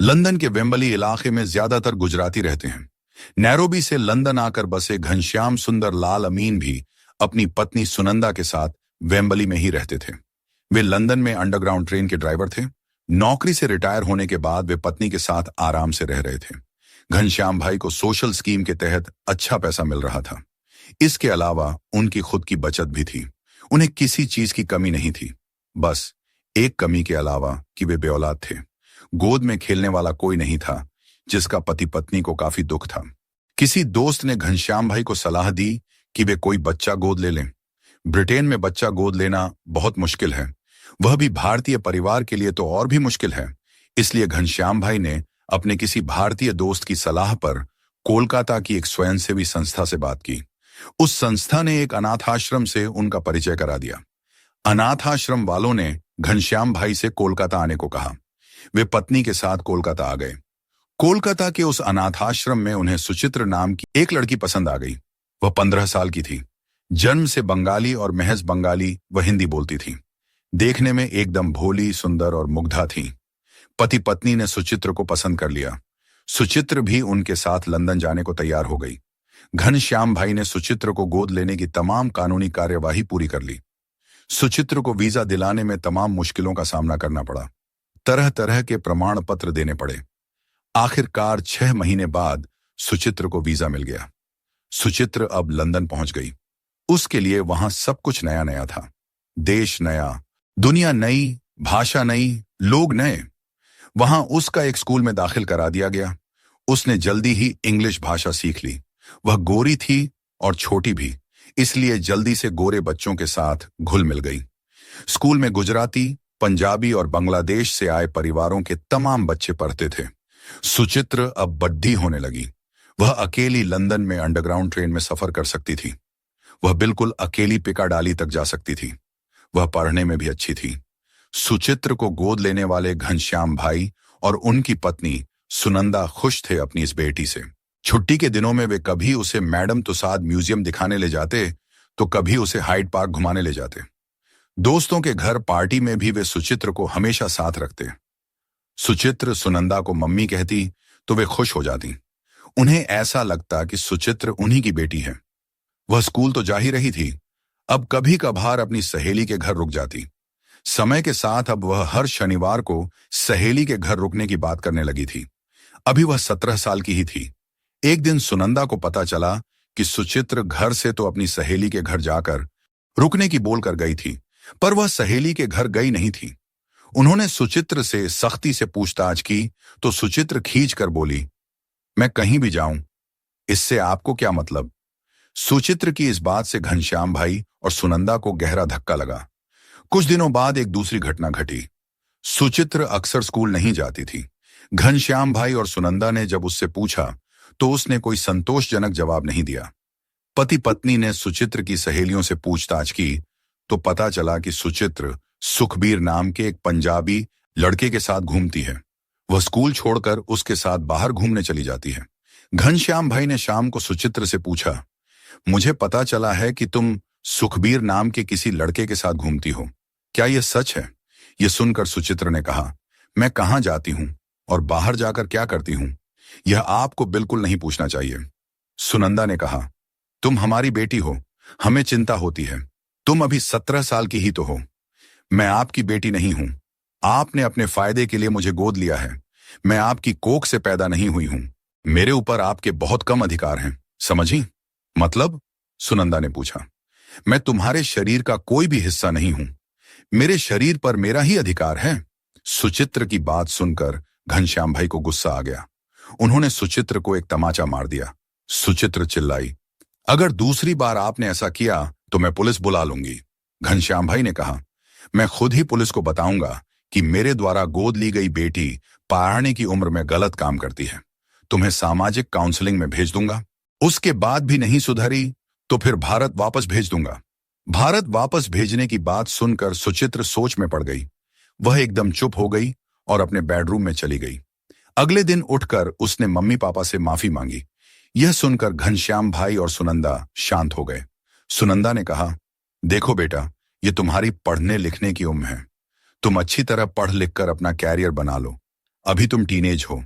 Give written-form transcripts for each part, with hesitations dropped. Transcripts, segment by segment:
London के Wembley इलाके में ज्यादातर गुजराती रहते हैं। नैरोबी से लंदन आकर बसे घनश्याम सुंदर लाल अमीन भी अपनी पत्नी सुनंदा के साथ वेम्बली में ही रहते थे। वे लंदन में अंडरग्राउंड ट्रेन के ड्राइवर थे। नौकरी से रिटायर होने के बाद वे पत्नी के साथ आराम से रह रहे थे। घनश्याम भाई को सोशल स्कीम के तहत अच्छा पैसा मिल रहा था। इसके अलावा उनकी खुद की बचत भी थी। उन्हें किसी चीज की कमी नहीं थी, बस एक कमी के अलावा कि वे बेऔलाद थे। गोद में खेलने वाला कोई नहीं था, जिसका पति पत्नी को काफी दुख था। किसी दोस्त ने घनश्याम भाई को सलाह दी कि वे कोई बच्चा गोद ले लें। ब्रिटेन में बच्चा गोद लेना बहुत मुश्किल है, वह भी भारतीय परिवार के लिए तो और भी मुश्किल है। इसलिए घनश्याम भाई ने अपने किसी भारतीय दोस्त की सलाह पर कोलकाता की एक स्वयंसेवी संस्था से बात की। उस संस्था ने एक अनाथाश्रम से उनका परिचय करा दिया। अनाथाश्रम वालों ने घनश्याम भाई से कोलकाता आने को कहा। वे पत्नी के साथ कोलकाता आ गए। कोलकाता के उस अनाथाश्रम में उन्हें सुचित्र नाम की एक लड़की पसंद आ गई। वह 15 साल की थी, जन्म से बंगाली और महज बंगाली व हिंदी बोलती थी। देखने में एकदम भोली, सुंदर और मुग्धा थी। पति पत्नी ने सुचित्र को पसंद कर लिया। सुचित्र भी उनके साथ लंदन जाने को तैयार हो गई। घनश्याम भाई ने सुचित्र को गोद लेने की तमाम कानूनी कार्यवाही पूरी कर ली। सुचित्र को वीजा दिलाने में तमाम मुश्किलों का सामना करना पड़ा। तरह तरह के प्रमाण पत्र देने पड़े। आखिरकार 6 महीने बाद सुचित्र को वीजा मिल गया। सुचित्र अब लंदन पहुंच गई। उसके लिए वहां सब कुछ नया नया था। देश नया, दुनिया नई, भाषा नई, लोग नए। वहां उसका एक स्कूल में दाखिल करा दिया गया। उसने जल्दी ही इंग्लिश भाषा सीख ली। वह गोरी थी और छोटी भी, इसलिए जल्दी से गोरे बच्चों के साथ घुल मिल गई। स्कूल में गुजराती, पंजाबी और बांग्लादेश से आए परिवारों के तमाम बच्चे पढ़ते थे। सुचित्र अब बड्ढी होने लगी। वह अकेली लंदन में अंडरग्राउंड ट्रेन में सफर कर सकती थी। वह बिल्कुल अकेली पिकाडाली तक जा सकती थी। वह पढ़ने में भी अच्छी थी। सुचित्र को गोद लेने वाले घनश्याम भाई और उनकी पत्नी सुनंदा खुश थे अपनी इस बेटी से। छुट्टी के दिनों में वे कभी उसे मैडम तुसाद म्यूजियम दिखाने ले जाते, तो कभी उसे हाइड पार्क घुमाने ले जाते। दोस्तों के घर पार्टी में भी वे सुचित्र को हमेशा साथ रखते। सुचित्र सुनंदा को मम्मी कहती तो वे खुश हो जाती। उन्हें ऐसा लगता कि सुचित्र उन्हीं की बेटी है। वह स्कूल तो जा ही रही थी, अब कभी कभार अपनी सहेली के घर रुक जाती। समय के साथ अब वह हर शनिवार को सहेली के घर रुकने की बात करने लगी थी। अभी वह 17 साल की ही थी। एक दिन सुनंदा को पता चला कि सुचित्र घर से तो अपनी सहेली के घर जाकर रुकने की बोलकर गई थी, पर वह सहेली के घर गई नहीं थी। उन्होंने सुचित्र से सख्ती से पूछताछ की तो सुचित्र खींच कर बोली, मैं कहीं भी जाऊं, इससे आपको क्या मतलब। सुचित्र की इस बात से घनश्याम भाई और सुनंदा को गहरा धक्का लगा। कुछ दिनों बाद एक दूसरी घटना घटी। सुचित्र अक्सर स्कूल नहीं जाती थी। घनश्याम भाई और सुनंदा ने जब उससे पूछा तो उसने कोई संतोषजनक जवाब नहीं दिया। पति पत्नी ने सुचित्र की सहेलियों से पूछताछ की तो पता चला कि सुचित्र सुखबीर नाम के एक पंजाबी लड़के के साथ घूमती है। वह स्कूल छोड़कर उसके साथ बाहर घूमने चली जाती है। घनश्याम भाई ने शाम को सुचित्र से पूछा, मुझे पता चला है कि तुम सुखबीर नाम के किसी लड़के के साथ घूमती हो, क्या यह सच है? यह सुनकर सुचित्र ने कहा, मैं कहाँ जाती हूं और बाहर जाकर क्या करती हूं, यह आपको बिल्कुल नहीं पूछना चाहिए। सुनंदा ने कहा, तुम हमारी बेटी हो, हमें चिंता होती है। तुम अभी 17 साल की ही तो हो। मैं आपकी बेटी नहीं हूं। आपने अपने फायदे के लिए मुझे गोद लिया है। मैं आपकी कोख से पैदा नहीं हुई हूं। मेरे ऊपर आपके बहुत कम अधिकार हैं, समझी? मतलब? सुनंदा ने पूछा। मैं तुम्हारे शरीर का कोई भी हिस्सा नहीं हूं। मेरे शरीर पर मेरा ही अधिकार है। सुचित्र की बात सुनकर घनश्याम भाई को गुस्सा आ गया। उन्होंने सुचित्र को एक तमाचा मार दिया। सुचित्र चिल्लाई, अगर दूसरी बार आपने ऐसा किया तो मैं पुलिस बुला लूंगी। घनश्याम भाई ने कहा, मैं खुद ही पुलिस को बताऊंगा कि मेरे द्वारा गोद ली गई बेटी पढ़ने की उम्र में गलत काम करती है। तुम्हें सामाजिक काउंसलिंग में भेज दूंगा। उसके बाद भी नहीं सुधरी तो फिर भारत वापस भेज दूंगा। भारत वापस भेजने की बात सुनकर सुचित्र सोच में पड़ गई। वह एकदम चुप हो गई और अपने बेडरूम में चली गई। अगले दिन उठकर उसने मम्मी पापा से माफी मांगी। यह सुनकर घनश्याम भाई और सुनंदा शांत हो गए। सुनंदा ने कहा, देखो बेटा, ये तुम्हारी पढ़ने लिखने की उम्र है। तुम अच्छी तरह पढ़ लिख कर अपना कैरियर बना लो। अभी तुम टीनेज हो,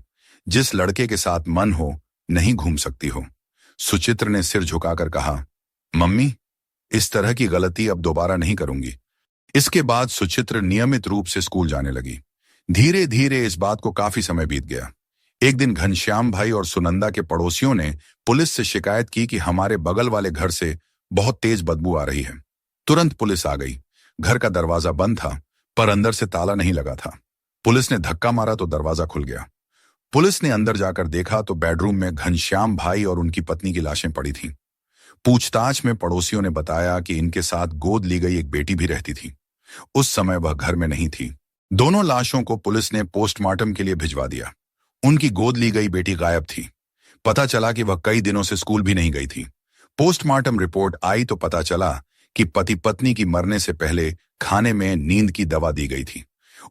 जिस लड़के के साथ मन हो नहीं घूम सकती हो। सुचित्र ने सिर झुकाकर कहा, मम्मी, इस तरह की गलती अब दोबारा नहीं करूंगी। इसके बाद सुचित्र नियमित रूप से स्कूल जाने लगी। धीरे धीरे इस बात को काफी समय बीत गया। एक दिन घनश्याम भाई और सुनंदा के पड़ोसियों ने पुलिस से शिकायत की कि हमारे बगल वाले घर से बहुत तेज बदबू आ रही है। तुरंत पुलिस आ गई। घर का दरवाजा बंद था, पर अंदर से ताला नहीं लगा था। पुलिस ने धक्का मारा तो दरवाजा खुल गया। पुलिस ने अंदर जाकर देखा तो बेडरूम में घनश्याम भाई और उनकी पत्नी की लाशें पड़ी थीं। पूछताछ में पड़ोसियों ने बताया कि इनके साथ गोद ली गई एक बेटी भी रहती थी। उस समय वह घर में नहीं थी। दोनों लाशों को पुलिस ने पोस्टमार्टम के लिए भिजवा दिया। उनकी गोद ली गई बेटी गायब थी। पता चला कि वह कई दिनों से स्कूल भी नहीं गई थी। पोस्टमार्टम रिपोर्ट आई तो पता चला कि पति पत्नी की मरने से पहले खाने में नींद की दवा दी गई थी।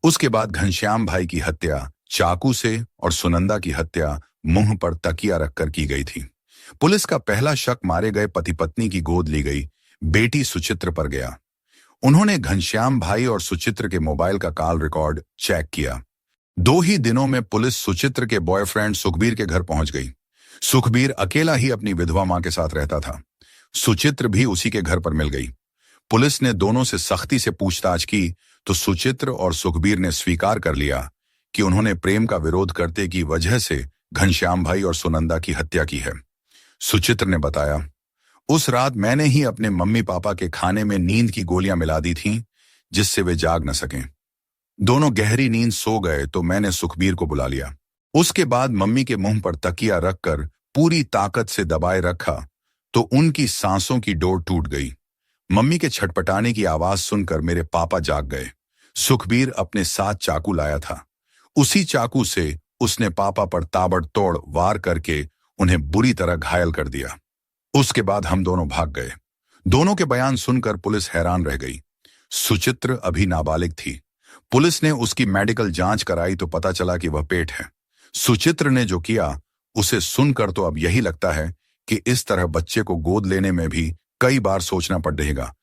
उसके बाद घनश्याम भाई की हत्या चाकू से और सुनंदा की हत्या मुंह पर तकिया रखकर की गई थी। पुलिस का पहला शक मारे गए पति पत्नी की गोद ली गई बेटी सुचित्र पर गया। उन्होंने घनश्याम भाई और सुचित्र के मोबाइल का कॉल रिकॉर्ड चेक किया। 2 ही दिनों में पुलिस सुचित्र के बॉयफ्रेंड सुखबीर के घर पहुंच गई। सुखबीर अकेला ही अपनी विधवा मां के साथ रहता था। सुचित्र भी उसी के घर पर मिल गई। पुलिस ने दोनों से सख्ती से पूछताछ की तो सुचित्र और सुखबीर ने स्वीकार कर लिया कि उन्होंने प्रेम का विरोध करने की वजह से घनश्याम भाई और सुनंदा की हत्या की है। सुचित्र ने बताया, उस रात मैंने ही अपने मम्मी पापा के खाने में नींद की गोलियां मिला दी थीं, जिससे वे जाग न सकें। दोनों गहरी नींद सो गए तो मैंने सुखबीर को बुला लिया। उसके बाद मम्मी के मुंह पर तकिया रखकर पूरी ताकत से दबाए रखा तो उनकी सांसों की डोर टूट गई। मम्मी के छटपटाने की आवाज सुनकर मेरे पापा जाग गए। सुखबीर अपने साथ चाकू लाया था। उसी चाकू से उसने पापा पर ताबड़तोड़ वार करके उन्हें बुरी तरह घायल कर दिया। उसके बाद हम दोनों भाग गए। दोनों के बयान सुनकर पुलिस हैरान रह गई। सुचित्र अभी नाबालिग थी। पुलिस ने उसकी मेडिकल जांच कराई तो पता चला कि वह पेट है। सुचित्र ने जो किया उसे सुनकर तो अब यही लगता है कि इस तरह बच्चे को गोद लेने में भी कई बार सोचना पड़ रहेगा।